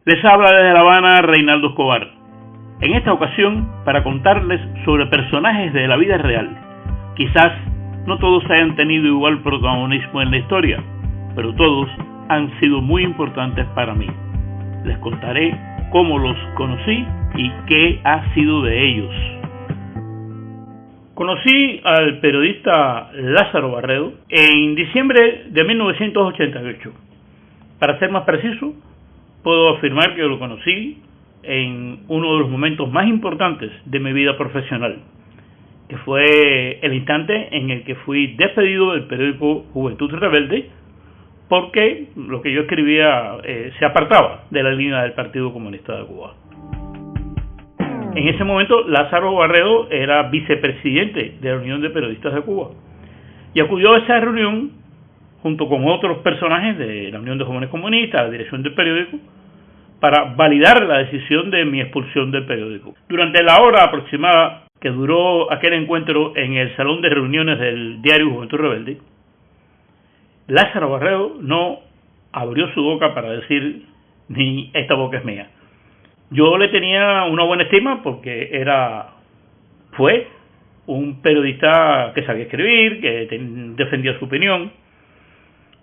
Les habla desde La Habana Reinaldo Escobar. En esta ocasión, para contarles sobre personajes de la vida real. Quizás no todos hayan tenido igual protagonismo en la historia, pero todos han sido muy importantes para mí. Les contaré cómo los conocí y qué ha sido de ellos. Conocí al periodista Lázaro Barredo en diciembre de 1988. Para ser más preciso, puedo afirmar que lo conocí en uno de los momentos más importantes de mi vida profesional, que fue el instante en el que fui despedido del periódico Juventud Rebelde, porque lo que yo escribía se apartaba de la línea del Partido Comunista de Cuba. En ese momento, Lázaro Barredo era vicepresidente de la Unión de Periodistas de Cuba y acudió a esa reunión junto con otros personajes de la Unión de Jóvenes Comunistas, la dirección del periódico, para validar la decisión de mi expulsión del periódico. Durante la hora aproximada que duró aquel encuentro en el salón de reuniones del diario Juventud Rebelde, Lázaro Barredo no abrió su boca para decir ni esta boca es mía. Yo le tenía una buena estima porque fue un periodista que sabía escribir, que defendía su opinión.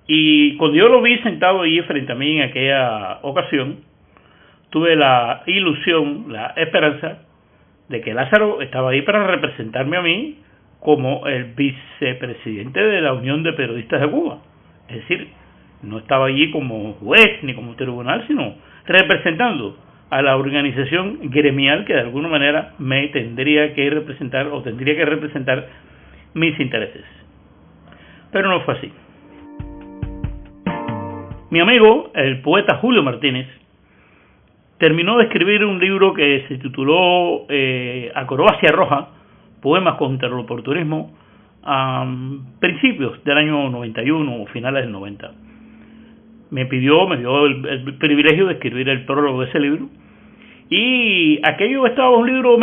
Y cuando yo lo vi sentado allí frente a mí en aquella ocasión, tuve la ilusión, la esperanza de que Lázaro estaba ahí para representarme a mí como el vicepresidente de la Unión de Periodistas de Cuba. Es decir, no estaba allí como juez ni como tribunal, sino representando a la organización gremial que de alguna manera me tendría que representar o tendría que representar mis intereses. Pero no fue así. Mi amigo, el poeta Julio Martínez, terminó de escribir un libro que se tituló Acrobacia Roja, poemas contra el oportunismo, a principios del año 91 o finales del 90. Me dio el privilegio de escribir el prólogo de ese libro, y aquello estaba un libro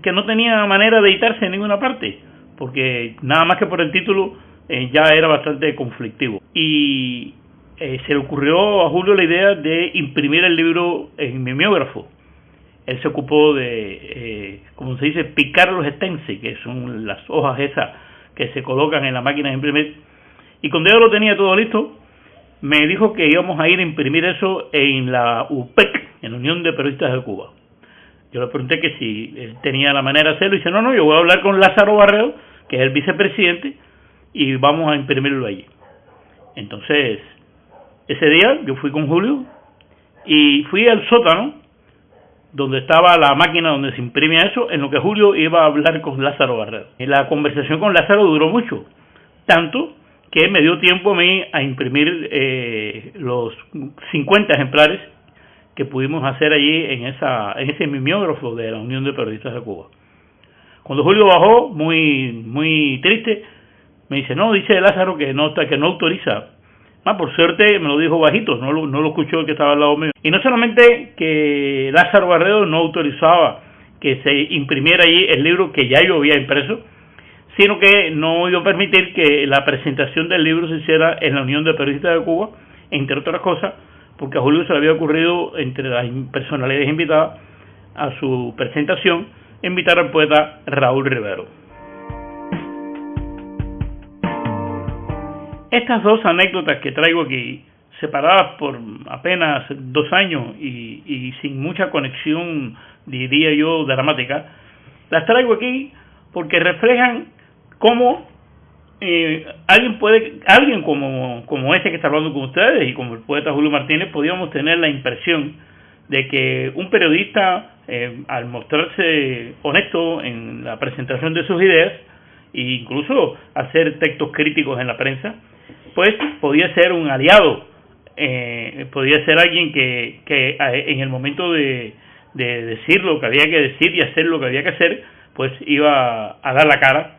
que no tenía manera de editarse en ninguna parte, porque nada más que por el título ya era bastante conflictivo. Y se le ocurrió a Julio la idea de imprimir el libro en mimeógrafo. Él se ocupó de, como se dice, picar los stencils, que son las hojas esas que se colocan en la máquina de imprimir. Y cuando yo lo tenía todo listo, me dijo que íbamos a ir a imprimir eso en la UPEC, en la Unión de Periodistas de Cuba. Yo le pregunté que si él tenía la manera de hacerlo, y dice, no, yo voy a hablar con Lázaro Barredo, que es el vicepresidente, y vamos a imprimirlo allí. Entonces, ese día yo fui con Julio y fui al sótano donde estaba la máquina donde se imprimía eso, en lo que Julio iba a hablar con Lázaro Barredo. Y la conversación con Lázaro duró mucho, tanto que me dio tiempo a mí a imprimir los 50 ejemplares que pudimos hacer allí en ese mimeógrafo de la Unión de Periodistas de Cuba. Cuando Julio bajó, muy triste, me dice, no, dice Lázaro que no autoriza. Por suerte me lo dijo bajito, no lo escuchó el que estaba al lado mío. Y no solamente que Lázaro Barredo no autorizaba que se imprimiera allí el libro que ya yo había impreso, sino que no iba a permitir que la presentación del libro se hiciera en la Unión de Periodistas de Cuba, entre otras cosas, porque a Julio se le había ocurrido, entre las personalidades invitadas a su presentación, invitar al poeta Raúl Rivero. Estas dos anécdotas que traigo aquí, separadas por apenas 2 años y sin mucha conexión, diría yo, dramática, las traigo aquí porque reflejan cómo alguien como este que está hablando con ustedes y como el poeta Julio Martínez, podíamos tener la impresión de que un periodista, al mostrarse honesto en la presentación de sus ideas e incluso hacer textos críticos en la prensa, pues podía ser un aliado, podía ser alguien que en el momento de decir lo que había que decir y hacer lo que había que hacer, pues iba a dar la cara.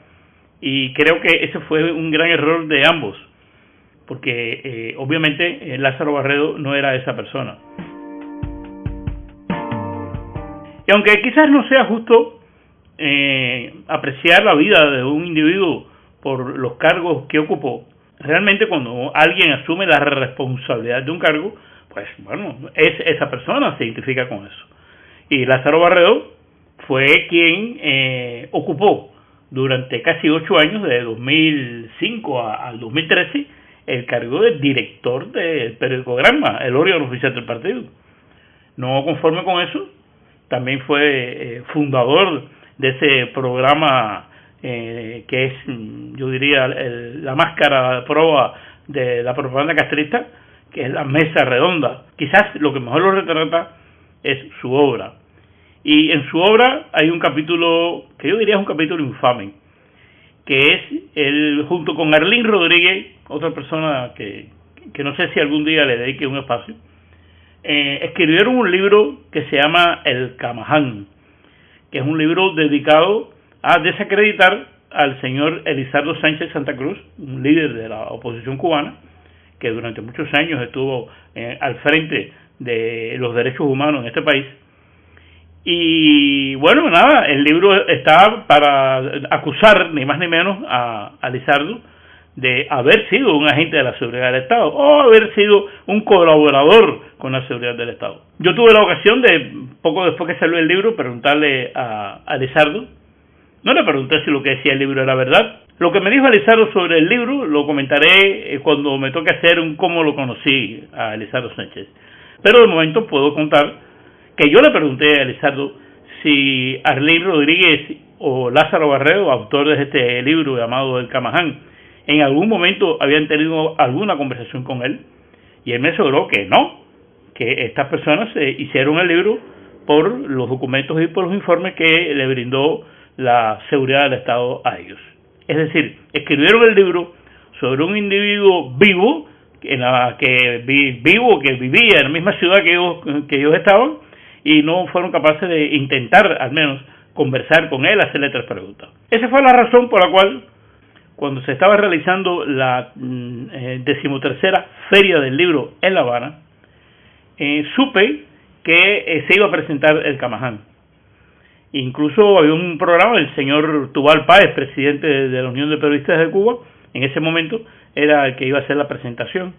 Y creo que ese fue un gran error de ambos, porque obviamente Lázaro Barredo no era esa persona. Y aunque quizás no sea justo apreciar la vida de un individuo por los cargos que ocupó, realmente cuando alguien asume la responsabilidad de un cargo, pues bueno, esa persona se identifica con eso. Y Lázaro Barredo fue quien ocupó durante casi 8 años, de 2005 al 2013, el cargo de director del periódico Granma, el órgano oficial del partido. No conforme con eso, también fue fundador de ese programa que es, yo diría, la máscara de prueba de la propaganda castrista, que es la Mesa Redonda. Quizás lo que mejor lo retrata es su obra. Y en su obra hay un capítulo que yo diría es un capítulo infame, que es él junto con Arlín Rodríguez, otra persona que no sé si algún día le dedique un espacio, escribieron un libro que se llama El Camaján, que es un libro dedicado a desacreditar al señor Elizardo Sánchez Santa Cruz, un líder de la oposición cubana, que durante muchos años estuvo al frente de los derechos humanos en este país. Y bueno, nada, el libro está para acusar ni más ni menos a Lizardo de haber sido un agente de la seguridad del Estado o haber sido un colaborador con la seguridad del Estado. Yo tuve la ocasión de, poco después que salió el libro, preguntarle a Lizardo. No le pregunté si lo que decía el libro era verdad. Lo que me dijo Lizardo sobre el libro lo comentaré cuando me toque hacer un cómo lo conocí a Lizardo Sánchez. Pero de momento puedo contar que yo le pregunté a Lizardo si Arlín Rodríguez o Lázaro Barredo, autores de este libro llamado El Camaján, en algún momento habían tenido alguna conversación con él, y él me aseguró que no, que estas personas hicieron el libro por los documentos y por los informes que le brindó la seguridad del Estado a ellos. Es decir, escribieron el libro sobre un individuo vivo, que vivía en la misma ciudad que ellos estaban, y no fueron capaces de intentar al menos conversar con él, hacerle 3 preguntas. Esa fue la razón por la cual, cuando se estaba realizando la 13ª Feria del Libro en La Habana, supe que se iba a presentar El Camaján. Incluso había un programa, el señor Tubal Páez, presidente de la Unión de Periodistas de Cuba, en ese momento era el que iba a hacer la presentación.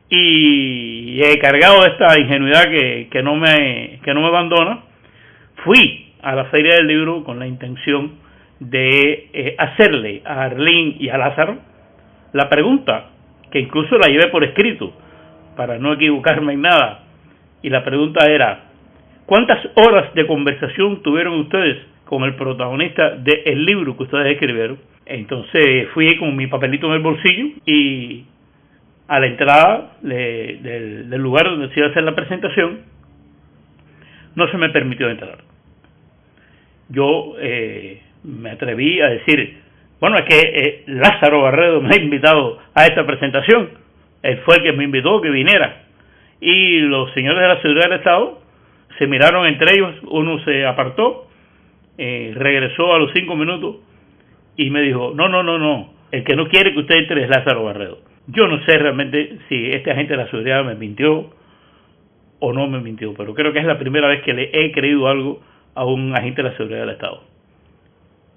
Y cargado de esta ingenuidad que no me abandona, fui a la Feria del Libro con la intención de hacerle a Arlín y a Lázaro la pregunta, que incluso la llevé por escrito para no equivocarme en nada, y la pregunta era: ¿cuántas horas de conversación tuvieron ustedes con el protagonista del libro que ustedes escribieron? Entonces fui con mi papelito en el bolsillo y a la entrada del lugar donde se iba a hacer la presentación no se me permitió entrar. Yo me atreví a decir, bueno, es que Lázaro Barredo me ha invitado a esta presentación, él fue el que me invitó que viniera, y los señores de la seguridad del Estado se miraron entre ellos, uno se apartó, regresó a los 5 minutos y me dijo, no, el que no quiere que usted entre es Lázaro Barredo. Yo no sé realmente si este agente de la seguridad me mintió o no me mintió, pero creo que es la primera vez que le he creído algo a un agente de la seguridad del Estado.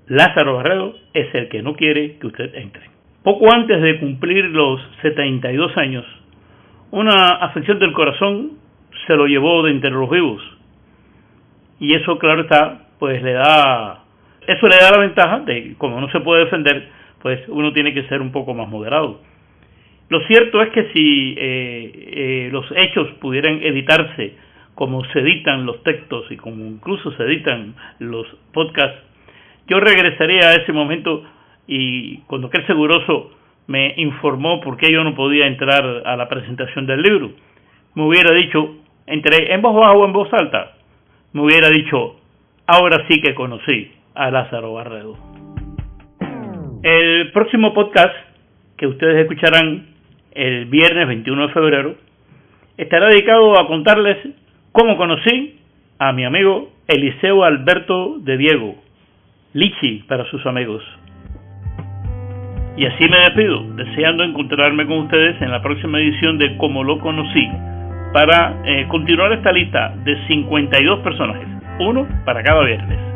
Lázaro Barredo es el que no quiere que usted entre. Poco antes de cumplir los 72 años, una afección del corazón se lo llevó de entre los vivos. Y eso, claro está, pues le da la ventaja de, como no se puede defender, pues uno tiene que ser un poco más moderado. Lo cierto es que si los hechos pudieran editarse como se editan los textos y como incluso se editan los podcasts, yo regresaría a ese momento y cuando aquel seguroso me informó por qué yo no podía entrar a la presentación del libro, me hubiera dicho, entré en voz baja o en voz alta, me hubiera dicho, ahora sí que conocí a Lázaro Barredo. El próximo podcast que ustedes escucharán el viernes 21 de febrero estará dedicado a contarles cómo conocí a mi amigo Eliseo Alberto de Diego, Lichi para sus amigos. Y así me despido, deseando encontrarme con ustedes en la próxima edición de Cómo lo conocí, para continuar esta lista de 52 personajes, uno para cada viernes.